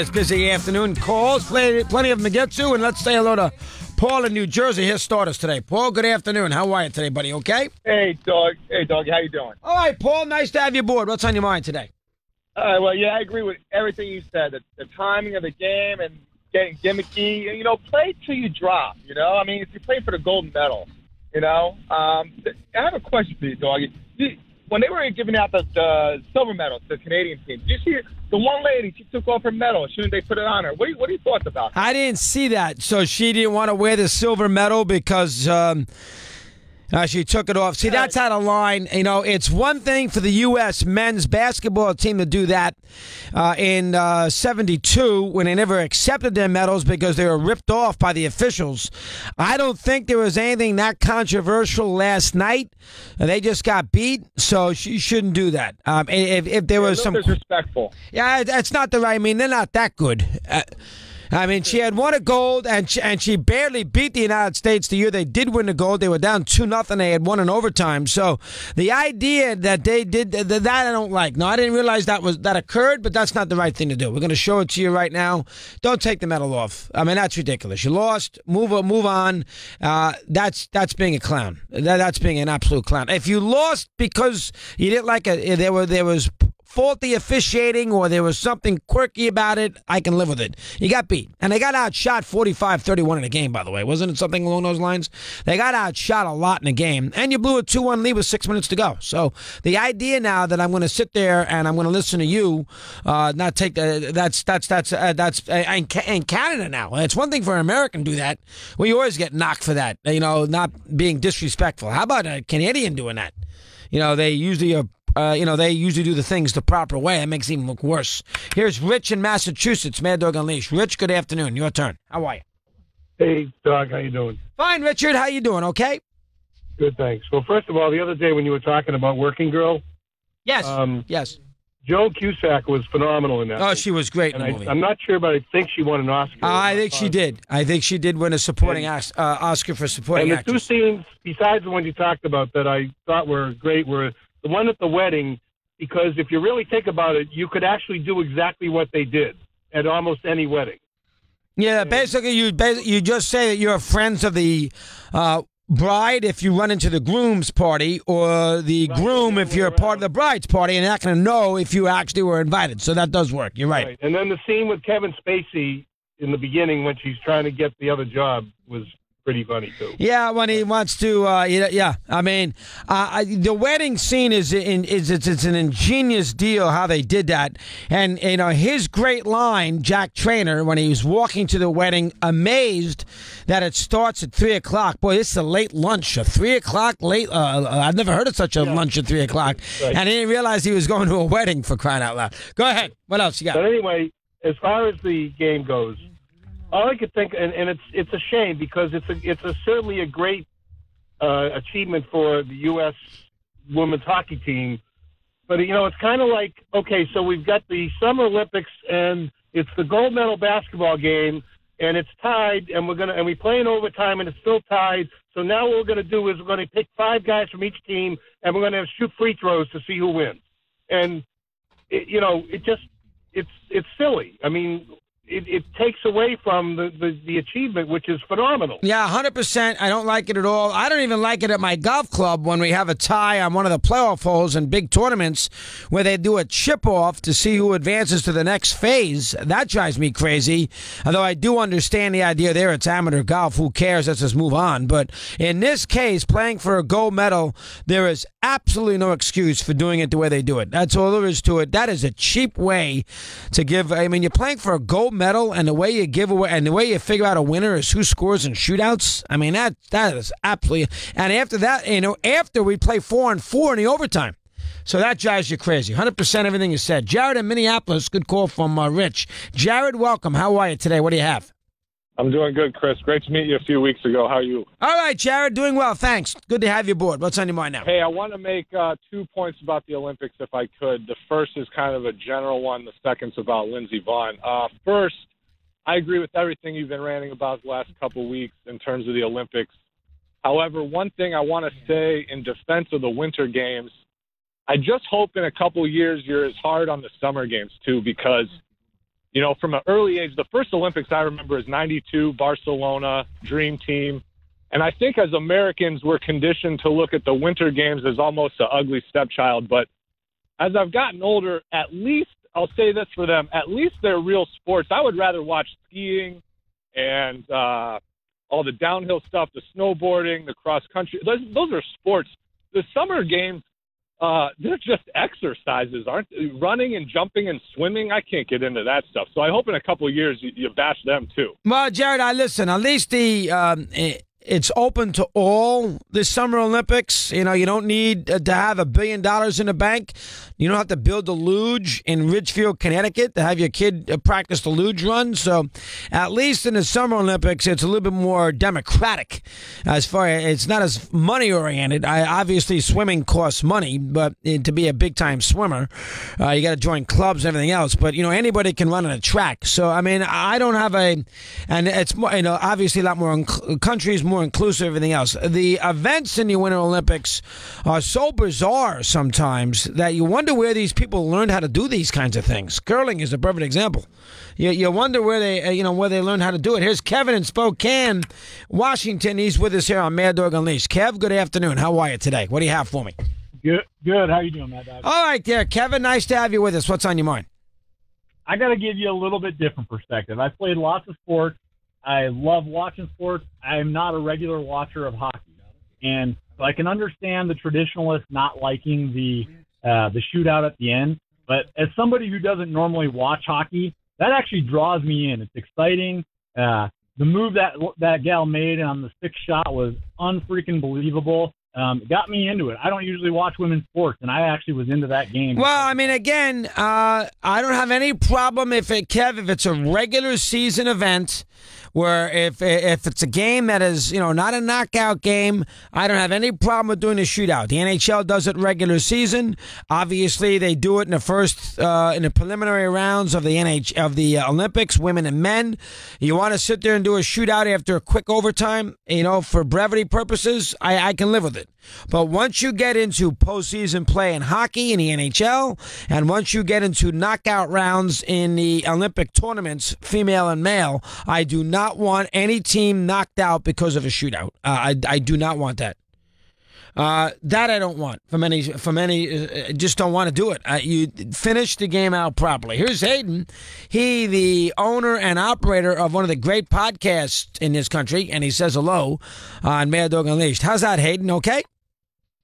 It's busy afternoon. Calls, plenty of them to get to, and let's say hello to Paul in New Jersey. His starters today. Paul, good afternoon. How are you today, buddy? Okay? Hey, dog. Hey, dog. How you doing? All right, Paul. Nice to have you aboard. What's on your mind today? Well, yeah, I agree with everything you said. The timing of the game and getting gimmicky. You know, play till you drop. You know, I mean, if you play for the gold medal, you know. I have a question for you, dog. When they were giving out the silver medal to the Canadian team, did you see the one lady? She took off her medal. Shouldn't they put it on her? What are your thoughts about that? I didn't see that. So she didn't want to wear the silver medal because she took it off. See, that's out of line. You know, it's one thing for the U.S. men's basketball team to do that in 72 when they never accepted their medals because they were ripped off by the officials. I don't think there was anything that controversial last night. They just got beat, so she shouldn't do that. If there was some disrespectful. Yeah, that's not the right. I mean, they're not that good. I mean, she had won a gold, and she barely beat the United States the year they did win the gold. They were down 2-0. They had won in overtime. So the idea that they did that I don't like. No, I didn't realize that occurred, but that's not the right thing to do. We're going to show it to you right now. Don't take the medal off. I mean, that's ridiculous. You lost. Move on. That's being a clown. That's being an absolute clown. If you lost because you didn't like it, there was faulty officiating or there was something quirky about it, I can live with it. You got beat. And they got outshot 45-31 in the game, by the way. Wasn't it something along those lines? They got outshot a lot in the game. And you blew a 2-1 lead with 6 minutes to go. So the idea now that I'm going to sit there and I'm going to listen to you, not take the, that's in Canada now. It's one thing for an American to do that. Well, you always get knocked for that, you know, not being disrespectful. How about a Canadian doing that? You know, they usually are. They usually do the things the proper way. It makes it even look worse. Here's Rich in Massachusetts, Mad Dog Unleashed. Rich, good afternoon. Your turn. How are you? Hey, Doug. How you doing? Fine, Richard. How you doing? Okay? Good, thanks. Well, first of all, the other day when you were talking about Working Girl. Yes. Yes. Joe Cusack was phenomenal in that. Oh, she was great in the movie. I'm not sure, but I think she won an Oscar. I think she did. I think she did win a supporting Oscar for supporting actress. And the two scenes, besides the one you talked about, that I thought were great were the one at the wedding, because if you really think about it, you could actually do exactly what they did at almost any wedding. Yeah, basically, you just say that you're friends of the bride if you run into the groom's party, or the groom if you're a part of the bride's party, and you're not going to know if you actually were invited. So that does work. You're right. And then the scene with Kevin Spacey in the beginning when she's trying to get the other job was pretty funny too. Yeah, when he wants to. Yeah, I mean, the wedding scene it's an ingenious deal how they did that, and you know his great line, Jack Trainer, when he was walking to the wedding, amazed that it starts at 3:00. Boy, this is a late lunch, a 3:00 late. I've never heard of such a lunch at 3:00, right. And he didn't realize he was going to a wedding, for crying out loud. Go ahead. What else you got? But anyway, as far as the game goes, all I could think, and it's a shame because it's certainly a great achievement for the U.S. women's hockey team. But you know, it's kind of like, okay, so we've got the Summer Olympics and it's the gold medal basketball game and it's tied, and we play in overtime and it's still tied. So now what we're going to do is we're going to pick 5 guys from each team and we're going to shoot free throws to see who wins. And it's silly. I mean, it takes away from the achievement, which is phenomenal. Yeah, 100%. I don't like it at all. I don't even like it at my golf club when we have a tie on one of the playoff holes in big tournaments where they do a chip-off to see who advances to the next phase. That drives me crazy. Although I do understand the idea there. It's amateur golf. Who cares? Let's just move on. But in this case, playing for a gold medal, there is absolutely no excuse for doing it the way they do it. That's all there is to it. That is a cheap way to give. I mean, you're playing for a gold medal, and the way you give away and the way you figure out a winner is who scores in shootouts. I mean, that is absolutely. And after that, after we play 4-on-4 in the overtime. So that drives you crazy. 100% everything you said. Jared in Minneapolis, good call from Rich. Jared, welcome. How are you today? What do you have? I'm doing good, Chris. Great to meet you a few weeks ago. How are you? All right, Jared. Doing well. Thanks. Good to have you aboard. What's on your mind now? Hey, I want to make 2 points about the Olympics, if I could. The first is kind of a general one. The second's about Lindsey Vonn. First, I agree with everything you've been ranting about the last couple weeks in terms of the Olympics. However, one thing I want to say in defense of the Winter Games, I just hope in a couple years you're as hard on the Summer Games, too, because from an early age, the first Olympics I remember is 92, Barcelona, Dream Team. And I think as Americans, we're conditioned to look at the Winter Games as almost an ugly stepchild. But as I've gotten older, at least, I'll say this for them, at least they're real sports. I would rather watch skiing and all the downhill stuff, the snowboarding, the cross country. Those are sports. The Summer Games, they're just exercises, aren't they? Running and jumping and swimming. I can't get into that stuff. So I hope in a couple of years you bash them too. Well, Jared, listen, at least it's open to all the Summer Olympics. You don't need to have $1 billion in the bank. You don't have to build a luge in Ridgefield, Connecticut to have your kid practice the luge run. So at least in the Summer Olympics, it's a little bit more democratic as far as it's not as money oriented. Obviously, swimming costs money, but to be a big time swimmer, you got to join clubs and everything else. But, anybody can run on a track. So, I don't have and it's more, obviously a lot more countries, more inclusive, everything else. The events in the Winter Olympics are so bizarre sometimes that you wonder where these people learned how to do these kinds of things. Curling is a perfect example. You wonder where they learned how to do it. Here's Kevin in Spokane, Washington. He's with us here on Mad Dog Unleashed. Kev, good afternoon. How are you today? What do you have for me? Good. How you doing, Mad Dog? All right, there, Kevin. Nice to have you with us. What's on your mind? I got to give you a little bit different perspective. I played lots of sports. I love watching sports. I'm not a regular watcher of hockey, and so I can understand the traditionalists not liking the shootout at the end. But as somebody who doesn't normally watch hockey, that actually draws me in. It's exciting. The move that gal made on the sixth shot was unfreaking believable. It got me into it. I don't usually watch women's sports, and I actually was into that game. Well, again, I don't have any problem if it's a regular season event where if it's a game that is, not a knockout game, I don't have any problem with doing a shootout. The NHL does it regular season. Obviously, they do it in the preliminary rounds of the Olympics, women and men. You want to sit there and do a shootout after a quick overtime, for brevity purposes, I can live with it. But once you get into postseason play in hockey in the NHL, and once you get into knockout rounds in the Olympic tournaments, female and male, I do not want any team knocked out because of a shootout. I do not want that. That I don't want from any. Just don't want to do it. You finish the game out properly. Here's Hayden. He, the owner and operator of one of the great podcasts in this country, and he says hello on Mad Dog Unleashed. How's that, Hayden? Okay.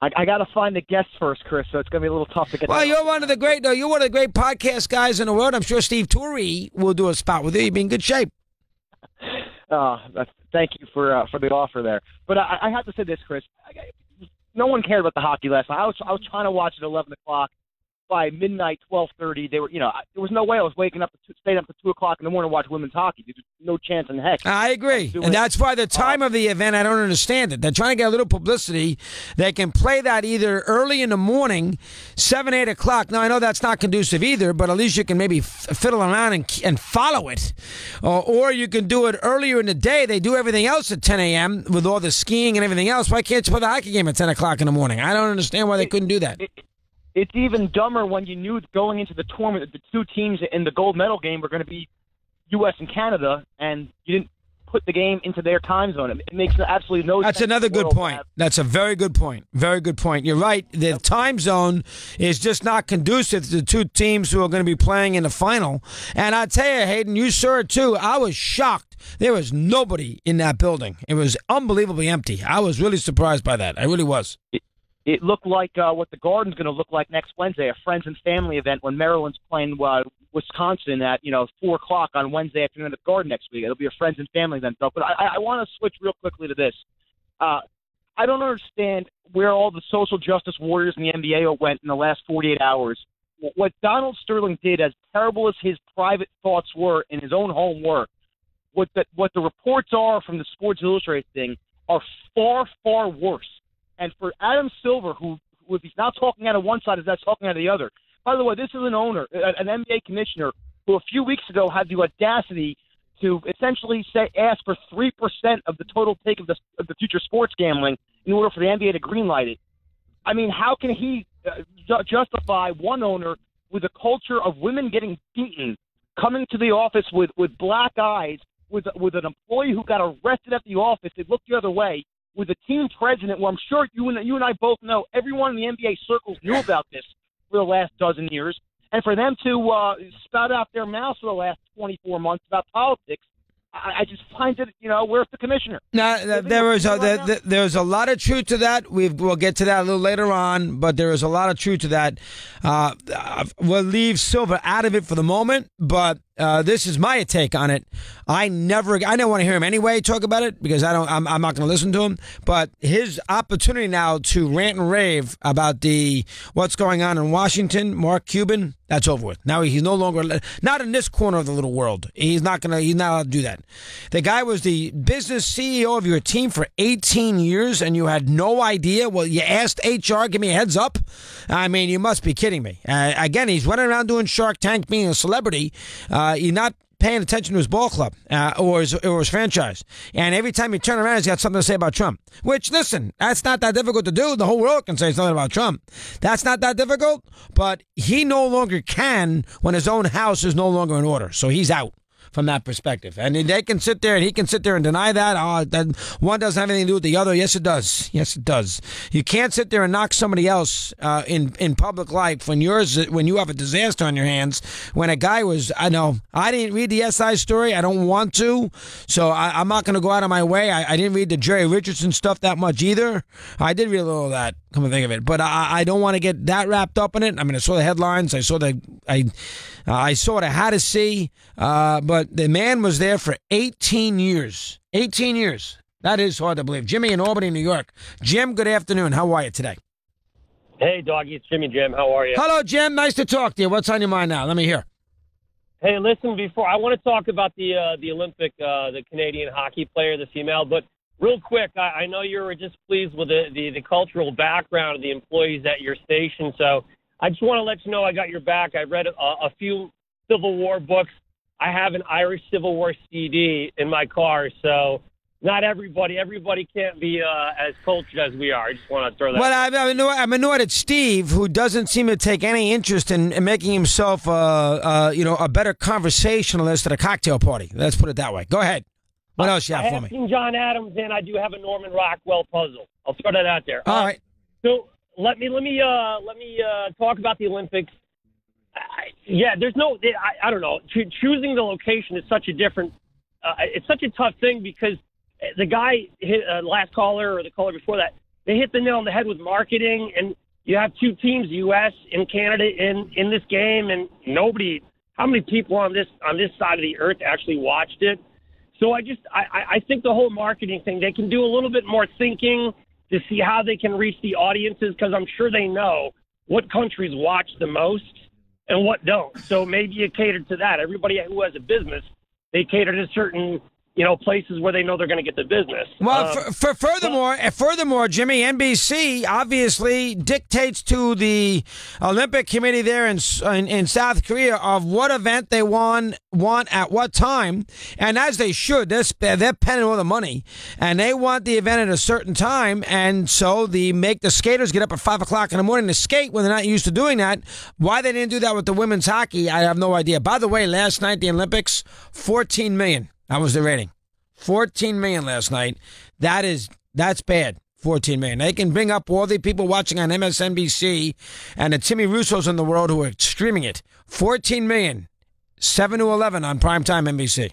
I got to find the guests first, Chris. So it's going to be a little tough to get. Well, you're one of the great podcast guys in the world. I'm sure Steve Torrey will do a spot with you. You'll be in good shape. Thank you for the offer there. But I have to say this, Chris. No one cared about the hockey last night. I was trying to watch at 11 o'clock. By midnight, 12:30, they were. There was no way I was waking up, staying up to 2 o'clock in the morning to watch women's hockey. There's no chance in heck. I agree, and that's why the time of the event, I don't understand it. They're trying to get a little publicity. They can play that either early in the morning, 7, 8 o'clock. Now I know that's not conducive either, but at least you can maybe fiddle around and follow it, or you can do it earlier in the day. They do everything else at 10 a.m. with all the skiing and everything else. Why can't you play the hockey game at 10 o'clock in the morning? I don't understand why they couldn't do that. It's even dumber when you knew going into the tournament that the two teams in the gold medal game were going to be U.S. and Canada, and you didn't put the game into their time zone. It makes absolutely no sense. That's another good point. That's a very good point. Very good point. You're right. The time zone is just not conducive to the two teams who are going to be playing in the final. And I tell you, Hayden, you saw it too. I was shocked. There was nobody in that building. It was unbelievably empty. I was really surprised by that. I really was. It looked like what the Garden's going to look like next Wednesday, a friends and family event when Maryland's playing Wisconsin at 4 o'clock on Wednesday afternoon at the Garden next week. It'll be a friends and family event. But I want to switch real quickly to this. I don't understand where all the social justice warriors in the NBA went in the last 48 hours. What Donald Sterling did, as terrible as his private thoughts were in his own home were, what the reports are from the Sports Illustrated thing are far, far worse. And for Adam Silver, who if he's not talking out of one side, is not talking out of the other. By the way, this is an owner, an NBA commissioner, who a few weeks ago had the audacity to essentially ask for 3% of the total take of the future sports gambling in order for the NBA to greenlight it. I mean, how can he justify one owner with a culture of women getting beaten coming to the office with black eyes, with an employee who got arrested at the office. They looked the other way. With a team president, who I'm sure you and I both know, everyone in the NBA circles knew about this for the last dozen years. And for them to spout out their mouths for the last 24 months about politics, I just find it, where's the commissioner? Now, there's a lot of truth to that. We'll get to that a little later on, but there is a lot of truth to that. We'll leave Silver out of it for the moment, but this is my take on it. I don't want to hear him anyway talk about it because I'm not going to listen to him. But his opportunity now to rant and rave about what's going on in Washington, Mark Cuban, that's over with. Now he's no longer, not in this corner of the little world. He's not allowed to do that. The guy was the business CEO of your team for 18 years and you had no idea. Well, you asked HR, give me a heads up. I mean, you must be kidding me. Again, he's running around doing Shark Tank, being a celebrity. You're not paying attention to his ball club or his franchise. And every time you turn around, he's got something to say about Trump. Which, listen, that's not that difficult to do. The whole world can say something about Trump. That's not that difficult. But he no longer can when his own house is no longer in order. So he's out from that perspective. And they can sit there and he can sit there and deny that. That one doesn't have anything to do with the other. Yes, it does. Yes, it does. You can't sit there and knock somebody else in public life when you have a disaster on your hands. When a guy was, I didn't read the SI story. I don't want to. So I'm not going to go out of my way. I didn't read the Jerry Richardson stuff that much either. I did read a little of that, come to think of it. But I don't want to get that wrapped up in it. I mean, I saw the headlines. I saw I saw what I had to see. But the man was there for 18 years. 18 years. That is hard to believe. Jimmy in Albany, New York. Jim, good afternoon. How are you today? Hey, Doggy. It's Jimmy, Jim. How are you? Hello, Jim. Nice to talk to you. What's on your mind now? Let me hear. Hey, listen, before I want to talk about the Olympic, the Canadian hockey player, the female, but real quick, I know you were just pleased with the cultural background of the employees at your station, so I just want to let you know I got your back. I read a few Civil War books. I have an Irish Civil War CD in my car, so not everybody can't be as cultured as we are. I just want to throw that. Well, I'm annoyed at Steve, who doesn't seem to take any interest in making himself, a better conversationalist at a cocktail party. Let's put it that way. Go ahead. What else you have for me? I have seen John Adams, and I do have a Norman Rockwell puzzle. I'll throw that out there. All right. So let me talk about the Olympics. There's no. I don't know. Choosing the location is such a different. It's such a tough thing because the guy hit last caller or the caller before that. They hit the nail on the head with marketing, and you have two teams, U.S. and Canada, in this game, and nobody. How many people on this side of the earth actually watched it? So I think the whole marketing thing, they can do a little bit more thinking to see how they can reach the audiences, because I'm sure they know what countries watch the most and what don't. So maybe you cater to that. Everybody who has a business, they cater to certain places where they know they're going to get the business. Well, furthermore, Jimmy, NBC obviously dictates to the Olympic Committee there in South Korea of what event they want at what time, and as they should. They're paying all the money, and they want the event at a certain time, and so they make the skaters get up at 5 o'clock in the morning to skate when they're not used to doing that. Why they didn't do that with the women's hockey, I have no idea. By the way, last night, the Olympics, 14 million. That was the rating. 14 million last night. That's bad. 14 million. They can bring up all the people watching on MSNBC and the Timmy Russos in the world who are streaming it. 14 million. 7 to 11 on primetime NBC.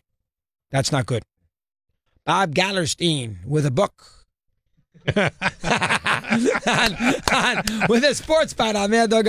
That's not good. Bob Gallerstein with a book. With a sports bet on Mad Dog